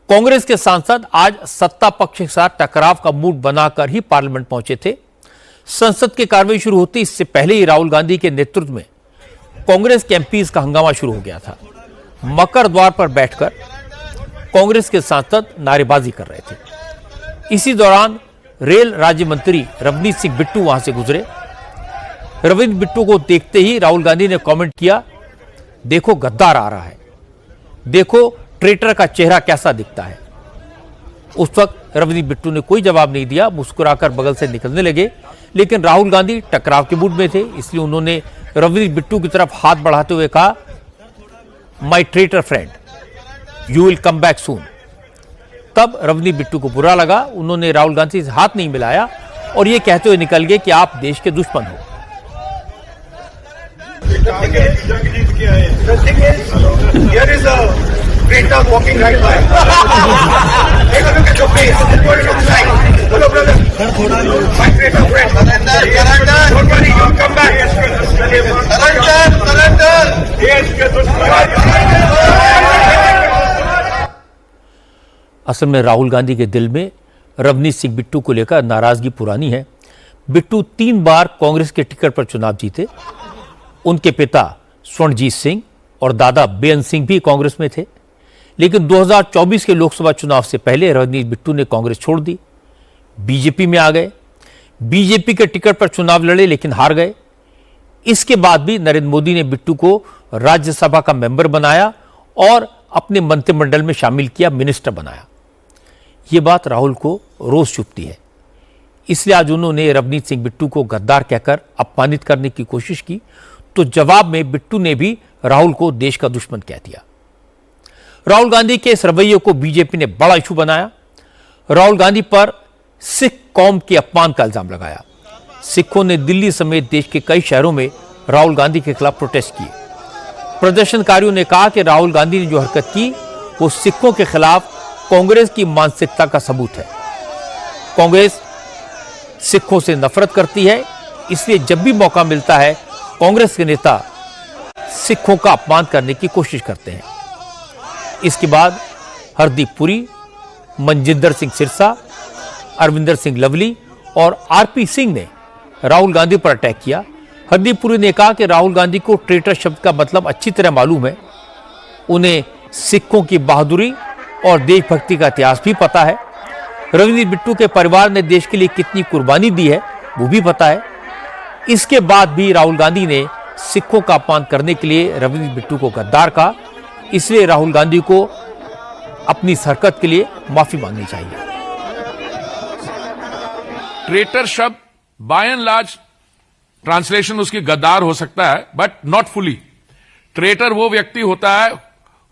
कांग्रेस के सांसद आज सत्ता पक्ष के साथ टकराव का मूड बनाकर ही पार्लियामेंट पहुंचे थे। संसद की कार्रवाई शुरू होती इससे पहले ही राहुल गांधी के नेतृत्व में कांग्रेस के एमपीज का हंगामा शुरू हो गया था। मकर द्वार पर बैठकर कांग्रेस के सांसद नारेबाजी कर रहे थे। इसी दौरान रेल राज्य मंत्री रवनीत सिंह बिट्टू वहां से गुजरे। रवनीत बिट्टू को देखते ही राहुल गांधी ने कमेंट किया, देखो गद्दार आ रहा है, देखो ट्रेटर का चेहरा कैसा दिखता है। उस वक्त रवनीत बिट्टू ने कोई जवाब नहीं दिया, मुस्कुराकर बगल से निकलने लगे। लेकिन राहुल गांधी टकराव के मूड में थे, इसलिए उन्होंने रवनीत बिट्टू की तरफ हाथ बढ़ाते हुए कहा, my traitor friend, you will come back soon. तब रवनीत बिट्टू को बुरा लगा। उन्होंने राहुल गांधी से हाथ नहीं मिलाया और यह कहते हुए निकल गए कि आप देश के दुश्मन हो। असल में राहुल गांधी के दिल में रवनीत सिंह बिट्टू को लेकर नाराजगी पुरानी है। बिट्टू 3 बार कांग्रेस के टिकट पर चुनाव जीते। उनके पिता स्वर्णजीत सिंह और दादा बेअंत सिंह भी कांग्रेस में थे। लेकिन 2024 के लोकसभा चुनाव से पहले रवनीत बिट्टू ने कांग्रेस छोड़ दी, बीजेपी में आ गए। बीजेपी के टिकट पर चुनाव लड़े लेकिन हार गए। इसके बाद भी नरेंद्र मोदी ने बिट्टू को राज्यसभा का मेंबर बनाया और अपने मंत्रिमंडल में शामिल किया, मिनिस्टर बनाया। यह बात राहुल को रोज चुभती है, इसलिए आज उन्होंने रवनीत सिंह बिट्टू को गद्दार कहकर अपमानित करने की कोशिश की, तो जवाब में बिट्टू ने भी राहुल को देश का दुश्मन कह दिया। राहुल गांधी के इस रवैये को बीजेपी ने बड़ा इशू बनाया। राहुल गांधी पर सिख कौम के अपमान का इल्जाम लगाया। सिखों ने दिल्ली समेत देश के कई शहरों में राहुल गांधी के खिलाफ प्रोटेस्ट किए। प्रदर्शनकारियों ने कहा कि राहुल गांधी ने जो हरकत की वो सिखों के खिलाफ कांग्रेस की मानसिकता का सबूत है। कांग्रेस सिखों से नफरत करती है, इसलिए जब भी मौका मिलता है कांग्रेस के नेता सिखों का अपमान करने की कोशिश करते हैं। इसके बाद हरदीप पुरी, मनजिंदर सिंह सिरसा, अरविंदर सिंह लवली और आरपी सिंह ने राहुल गांधी पर अटैक किया। हरदीप पुरी ने कहा कि राहुल गांधी को ट्रेटर शब्द का मतलब अच्छी तरह मालूम है, उन्हें सिखों की बहादुरी और देशभक्ति का इतिहास भी पता है। रवनीत बिट्टू के परिवार ने देश के लिए कितनी कुर्बानी दी है वो भी पता है। इसके बाद भी राहुल गांधी ने सिखों का अपमान करने के लिए रवनीत बिट्टू को गद्दार कहा, इसलिए राहुल गांधी को अपनी इस हरकत के लिए माफी मांगनी चाहिए। ट्रेटर शब्द बाय एंड लार्ज ट्रांसलेशन उसकी गद्दार हो सकता है, बट नॉट फुली। ट्रेटर वो व्यक्ति होता है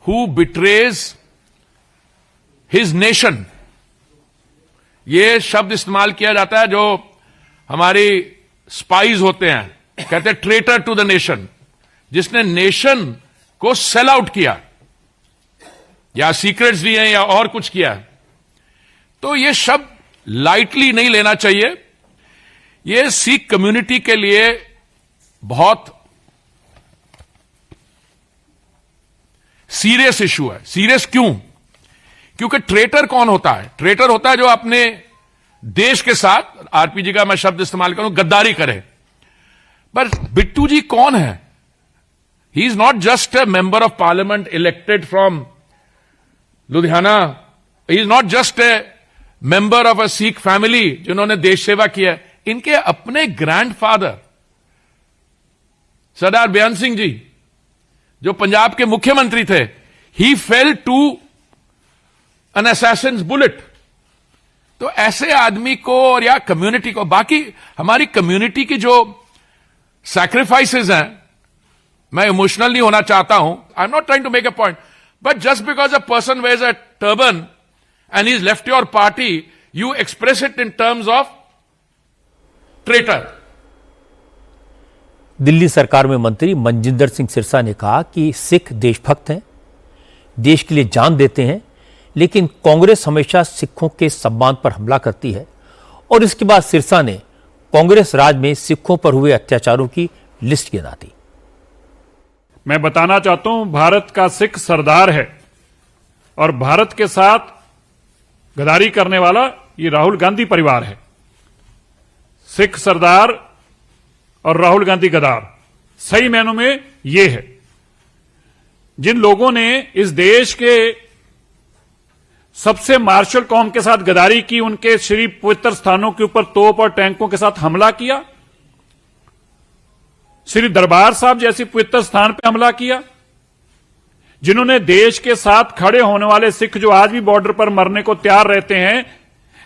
हु बिट्रेज हिज नेशन। ये शब्द इस्तेमाल किया जाता है जो हमारी स्पाइज होते हैं, कहते हैं ट्रेटर टू द नेशन, जिसने नेशन को सेल आउट किया या सीक्रेट्स दिए या और कुछ किया। तो ये शब्द लाइटली नहीं लेना चाहिए। ये सिख कम्युनिटी के लिए बहुत सीरियस इशू है। सीरियस क्यों? क्योंकि ट्रेटर कौन होता है? ट्रेटर होता है जो अपने देश के साथ, आरपीजी का मैं शब्द इस्तेमाल करूं, गद्दारी करे। पर बिट्टू जी कौन है? He is not just a member of parliament elected from Ludhiana. He is not just a member of a Sikh family जिन्होंने देश सेवा किया। इनके अपने ग्रैंडफादर सरदार बेअंत सिंह जी, जो पंजाब के मुख्यमंत्री थे, he fell to an assassin's bullet. तो ऐसे आदमी को और या कम्युनिटी को, बाकी हमारी कम्युनिटी की जो सैक्रिफाइसेस हैं, मैं इमोशनल नहीं होना चाहता हूं, I am not trying to make a point, but just because a person wears a turban and he's left your party, you express it in terms of traitor. Delhi सरकार में मंत्री मनजिंदर सिंह सिरसा ने कहा कि सिख देशभक्त हैं, देश के लिए जान देते हैं, लेकिन कांग्रेस हमेशा सिखों के सम्मान पर हमला करती है। और इसके बाद सिरसा ने कांग्रेस राज में सिखों पर हुए अत्याचारों की लिस्ट गिना दी। मैं बताना चाहता हूं, भारत का सिख सरदार है और भारत के साथ गद्दारी करने वाला ये राहुल गांधी परिवार है। सिख सरदार और राहुल गांधी गद्दार, सही मायनों में ये है। जिन लोगों ने इस देश के सबसे मार्शल कौम के साथ गद्दारी की, उनके श्री पवित्र स्थानों के ऊपर तोप और टैंकों के साथ हमला किया, श्री दरबार साहब जैसी पवित्र स्थान पर हमला किया, जिन्होंने देश के साथ खड़े होने वाले सिख जो आज भी बॉर्डर पर मरने को तैयार रहते हैं,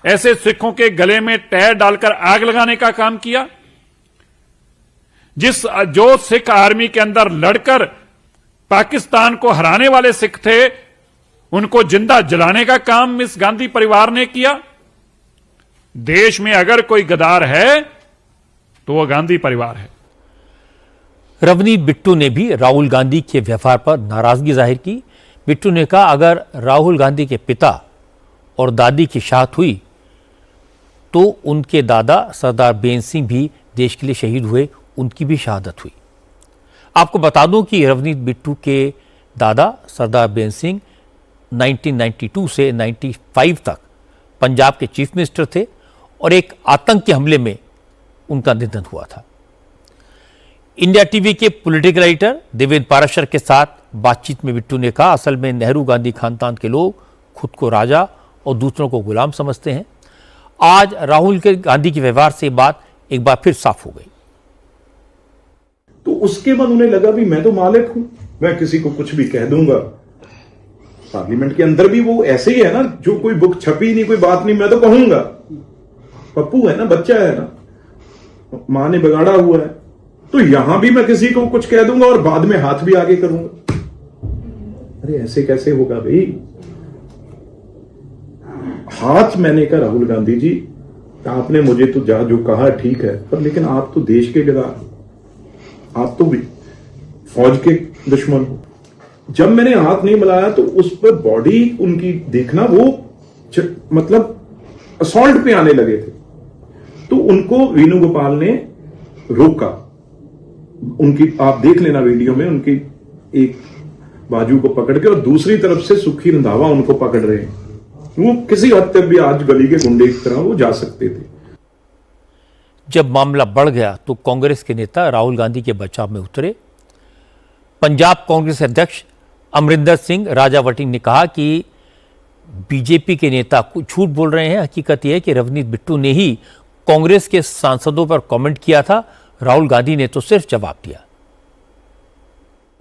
ऐसे सिखों के गले में टायर डालकर आग लगाने का काम किया, जो सिख आर्मी के अंदर लड़कर पाकिस्तान को हराने वाले सिख थे, उनको जिंदा जलाने का काम इस गांधी परिवार ने किया। देश में अगर कोई गद्दार है तो वह गांधी परिवार है। रवनीत बिट्टू ने भी राहुल गांधी के व्यवहार पर नाराजगी जाहिर की। बिट्टू ने कहा, अगर राहुल गांधी के पिता और दादी की शहादत हुई तो उनके दादा सरदार बेन सिंह भी देश के लिए शहीद हुए, उनकी भी शहादत हुई। आपको बता दूं कि रवनीत बिट्टू के दादा सरदार बेन सिंह 1992 से 95 तक पंजाब के चीफ मिनिस्टर थे और एक आतंकी हमले में उनका निधन हुआ था। इंडिया टीवी के पॉलिटिकल एडिटर देवेंद्र पाराशर के साथ बातचीत में बिट्टू ने कहा, असल में नेहरू गांधी खानदान के लोग खुद को राजा और दूसरों को गुलाम समझते हैं। आज राहुल गांधी के व्यवहार से बात एक बार फिर साफ हो गई। तो उसके बाद उन्हें लगा भी मैं तो मालिक हूं, मैं किसी को कुछ भी कह दूंगा। पार्लियामेंट के अंदर भी वो ऐसे ही है ना, जो कोई बुक छपी नहीं, कोई बात नहीं, मैं तो कहूंगा। पप्पू है ना, बच्चा है ना, मां ने बिगाड़ा हुआ है, तो यहां भी मैं किसी को कुछ कह दूंगा और बाद में हाथ भी आगे करूंगा। अरे ऐसे कैसे होगा भाई? हाथ मैंने कहा, राहुल गांधी जी आपने मुझे तो जो कहा ठीक है, पर लेकिन आप तो देश के गद्दार, आप तो भी फौज के दुश्मन हो। जब मैंने हाथ नहीं मिलाया तो उस पर बॉडी उनकी देखना, वो मतलब असॉल्ट पे आने लगे थे। तो उनको वेणुगोपाल ने रोका। उनकी आप देख लेना वीडियो में, उनकी एक बाजू को पकड़ के और दूसरी तरफ से सुखी रंधावा उनको पकड़ रहे हैं। वो किसी हद तक भी आज गली के गुंडे की तरह वो जा सकते थे। जब मामला बढ़ गया तो कांग्रेस के नेता राहुल गांधी के बचाव में उतरे। पंजाब कांग्रेस अध्यक्ष अमरिंदर सिंह राजावटी ने कहा कि बीजेपी के नेता कुछ झूठ बोल रहे हैं। हकीकत यह है कि रवनीत बिट्टू ने ही कांग्रेस के सांसदों पर कमेंट किया था, राहुल गांधी ने तो सिर्फ जवाब दिया।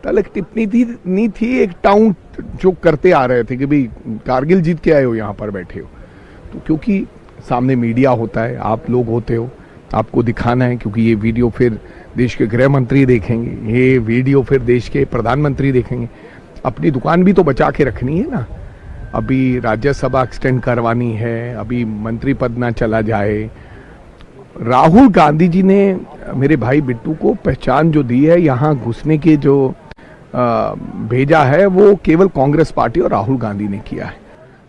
तलक टिप्पणी थी नहीं थी, एक टाउट जो करते आ रहे थे कि भाई कारगिल जीत के आए हो, यहाँ पर बैठे हो। तो क्योंकि सामने मीडिया होता है, आप लोग होते हो, आपको दिखाना है, क्योंकि ये वीडियो फिर देश के गृह मंत्री देखेंगे, ये वीडियो फिर देश के प्रधानमंत्री देखेंगे। अपनी दुकान भी तो बचा के रखनी है ना। अभी राज्यसभा एक्सटेंड करवानी है, अभी मंत्री पद ना चला जाए। राहुल गांधी जी ने मेरे भाई बिट्टू को पहचान जो दी है, यहाँ घुसने के जो भेजा है, वो केवल कांग्रेस पार्टी और राहुल गांधी ने किया है।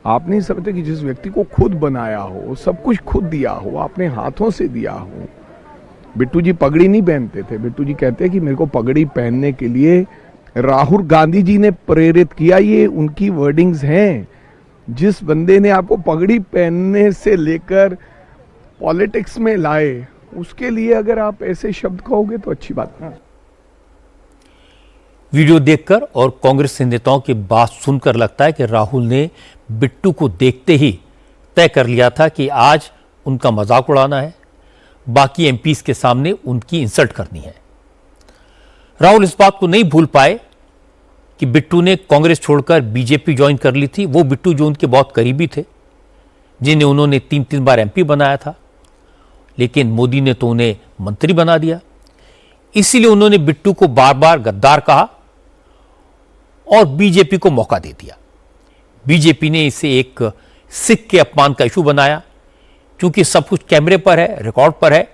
आप नहीं समझते कि जिस व्यक्ति को खुद बनाया हो, सब कुछ खुद दिया हो, अपने हाथों से दिया हो। बिट्टू जी पगड़ी नहीं पहनते थे। बिट्टू जी कहते हैं कि मेरे को पगड़ी पहनने के लिए राहुल गांधी जी ने प्रेरित किया। ये उनकी वर्डिंग्स हैं। जिस बंदे ने आपको पगड़ी पहनने से लेकर पॉलिटिक्स में लाए, उसके लिए अगर आप ऐसे शब्द कहोगे तो अच्छी बात नहीं। वीडियो देखकर और कांग्रेस नेताओं की बात सुनकर लगता है कि राहुल ने बिट्टू को देखते ही तय कर लिया था कि आज उनका मजाक उड़ाना है, बाकी एमपीज के सामने उनकी इंसल्ट करनी है। राहुल इस बात को नहीं भूल पाए कि बिट्टू ने कांग्रेस छोड़कर बीजेपी ज्वाइन कर ली थी। वो बिट्टू जो उनके बहुत करीबी थे, जिन्हें उन्होंने 3-3 बार एमपी बनाया था, लेकिन मोदी ने तो उन्हें मंत्री बना दिया। इसीलिए उन्होंने बिट्टू को बार बार गद्दार कहा और बीजेपी को मौका दे दिया। बीजेपी ने इसे एक सिख के अपमान का इशू बनाया। क्योंकि सब कुछ कैमरे पर है, रिकॉर्ड पर है,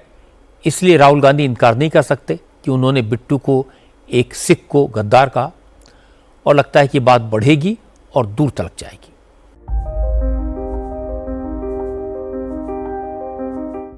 इसलिए राहुल गांधी इनकार नहीं कर सकते कि उन्होंने बिट्टू को एक सिख को गद्दार कहा। और लगता है कि बात बढ़ेगी और दूर तक जाएगी।